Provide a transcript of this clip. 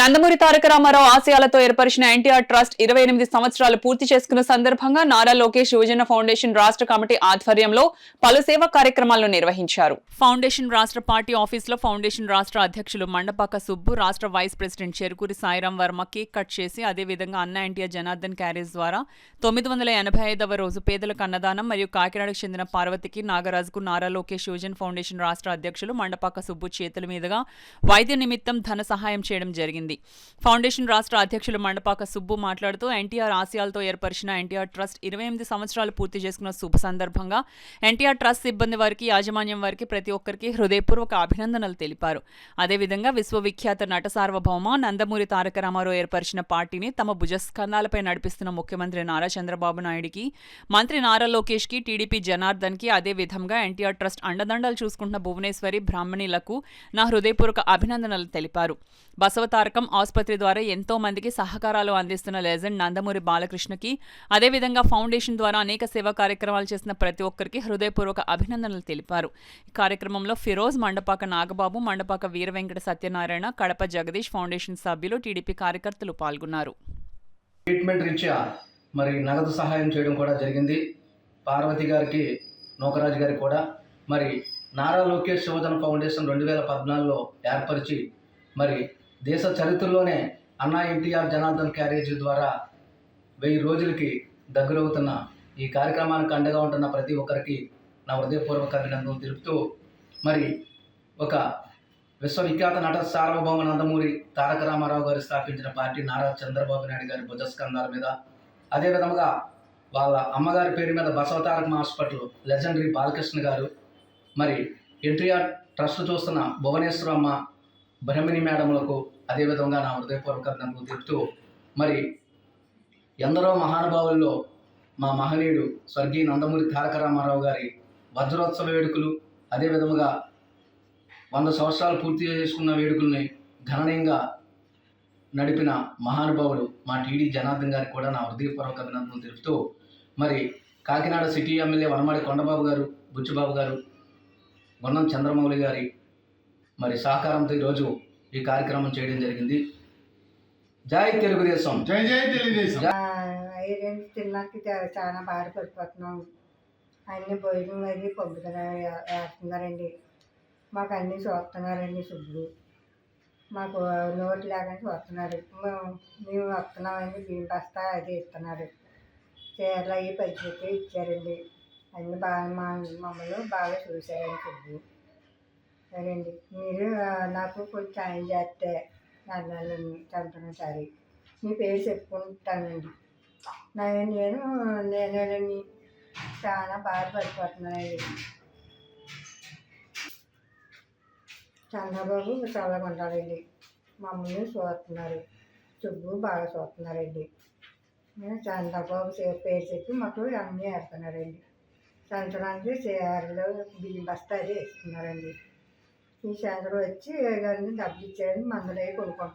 నందమూరి తారక రామారావు ఆశయాలతో ఏర్పరిచిన ఎన్టీఆర్ ట్రస్ట్ 28 సంవత్సరాలు పూర్తి చేసుకున్న సందర్భంగా నారా లోకేష్ యువజన ఫౌండేషన్ రాష్ట్ర కమిటీ ఆధ్వర్యంలో పలు సేవా కార్యక్రమాలను నిర్వహించారు. ఫౌండేషన్ రాష్ట్ర పార్టీ ఆఫీసులో ఫౌండేషన్ రాష్ట్ర అధ్యక్షులు మండపాక సుబ్బు, రాష్ట్ర vice president Cherukuri Sairam Varma cake cut చేసి అదేవిధంగా అన్న ఎన్టీఆర్ జనార్దన్ క్యారేజ్ ద్వారా 985వ రోజు పేదలకు అన్నదానం మరియు కాకినాడకు చెందిన పార్వతికి నాగరాజుకు నారా లోకేష్ యువజన ఫౌండేషన్ రాష్ట్ర అధ్యక్షులు మండపాక సుబ్బు చేతుల మీదుగా వైద్య నిమిత్తం ధన సహాయం చేయడం జరిగింది. ఫౌండేషన్ రాష్ట్ర అధ్యక్షులు మండపాక సుబ్బు మాట్లాడుతూ ఎన్టీఆర్ ఆశయాలతో ఏర్పరిచిన ఎన్టీఆర్ ట్రస్ట్ 28 సంవత్సరాలు పూర్తి చేసుకున్న శుభ సందర్భంగా ఎన్టీఆర్ ట్రస్ట్ సిబ్బంది వారికి, యాజమాన్యం వారికి ప్రతి ఒక్కరికి హృదయపూర్వక అభినందనలు తెలిపారు. అదేవిధంగా విశ్వవిఖ్యాత నట సార్వభౌమ నందమూరి తారక రామారావు ఏర్పరిచిన పార్టీని తమ భుజస్కంధాలపై నడిపిస్తున్న ముఖ్యమంత్రి నారా చంద్రబాబు నాయుడికి, మంత్రి నారా లోకేష్ కి, టీడీపీ జనార్దన్ కి, అదేవిధంగా ఎన్టీఆర్ ట్రస్ట్ అండదండలు చూసుకుంటున్న భువనేశ్వరి బ్రాహ్మణులకు నా హృదయపూర్వక అభినందనలు తెలిపారు. బసవతారకం ఆసుపత్రి ద్వారా ఎంతో మందికి సహకారాలు అందిస్తున్న లెజెండ్ నందమూరి బాలకృష్ణకి, అదేవిధంగా ఫౌండేషన్ ద్వారా అనేక సేవా కార్యక్రమాలు చేసిన ప్రతి ఒక్కరికి హృదయపూర్వక అభినందనలు తెలిపారు. ఈ కార్యక్రమంలో ఫిరోజ్, మండపాక నాగబాబు, మండపాక వీర వెంకట సత్యనారాయణ, కడప జగదీష్, ఫౌండేషన్ సభ్యులు, టీడీపీ కార్యకర్తలు పాల్గొన్నారు. ట్రీట్మెంట్ రీత్యా మరి నగదు సహాయం చేయడం కూడా జరిగింది. పార్వతి గారికి, నూకరాజు గారికి కూడా మరి నారా లోకేష్ యువజన ఫౌండేషన్ 2014లో ఏర్పరిచి మరి దేశ చరిత్రలోనే అన్నా ఎన్టీఆర్ జనార్దన్ క్యారేజీ ద్వారా 1000 రోజులకి దగ్గరవుతున్న ఈ కార్యక్రమానికి అండగా ఉంటున్న ప్రతి ఒక్కరికి నా హృదయపూర్వక అభినందనలు తెలుపుతూ మరి ఒక విశ్వవిఖ్యాత నట సార్వభౌమ నందమూరి తారక రామారావు గారు స్థాపించిన పార్టీ నారా చంద్రబాబు నాయుడు గారి భుజస్కంధాల మీద, అదేవిధంగా వాళ్ళ అమ్మగారి పేరు మీద బసవతారకం హాస్పిటల్ లెజెండరీ బాలకృష్ణ గారు, మరి ఎన్టీఆర్ ట్రస్ట్ చూస్తున్న భువనేశ్వరమ్మ, బ్రహ్మిణి మేడములకు అదేవిధంగా నా హృదయపూర్వక అభినందనలు తెలుపుతూ మరి ఎందరో మహానుభావుల్లో మా మహనీయుడు స్వర్గీయ నందమూరి తారక రామారావు గారి వజ్రోత్సవ వేడుకలు, అదేవిధంగా 100 సంవత్సరాలు పూర్తి చేసుకున్న వేడుకల్ని గణనీయంగా నడిపిన మహానుభావుడు మా టీడీ జనార్దన్ గారికి కూడా నా హృదయపూర్వక అభినందనలు తెలుపుతూ మరి కాకినాడ సిటీ ఎమ్మెల్యే వనమాడి కొండబాబు గారు, బుచ్చిబాబు గారు, గున్నం చంద్రమౌళి గారి మరి సహకారంతో ఈరోజు ఈ కార్యక్రమం చేయడం జరిగింది. జై తెలుగుదేశం, జై జై తెలుగుదేశం. తిన్నాక చాలా బాధపడిపోతున్నాం. అన్ని భోజనం అది వేస్తున్నారండి. మాకు అన్నీ చూస్తున్నారండి. శుభ్రు మాకు నోటు లేకుండా చూస్తున్నారు. మేము వస్తున్నామండి. బియ్యం బస్తా అది ఇస్తున్నారు. చీరలు అవి పచ్చిపెట్టి ఇచ్చారండి. అన్నీ బాగా మమ్మల్ని బాగా చూశారండి. శుభ్రు సరేండి. మీరు నాకు కొంచెం సాయం చేస్తే నన్ను చంపనసారి మీ పేరు చెప్పుకుంటానండి. నేనేనండి చాలా బాధపడిపోతున్నానండి. చంద్రబాబు చాలా ఉంటారండి. మమ్మల్ని చూస్తున్నారు. సుబ్బు బాగా చూస్తున్నారండి. చంద్రబాబు పేరు చెప్పి మాకు అన్నీ వేస్తున్నారండి. సంవత్సరానికి చీరలు, బియ్యం బస్తా అది ఇస్తున్నారండి. ఈ చంద్ర వచ్చి డబ్బులు ఇచ్చారని మందులు అవి కొనుక్కుంటున్నాం.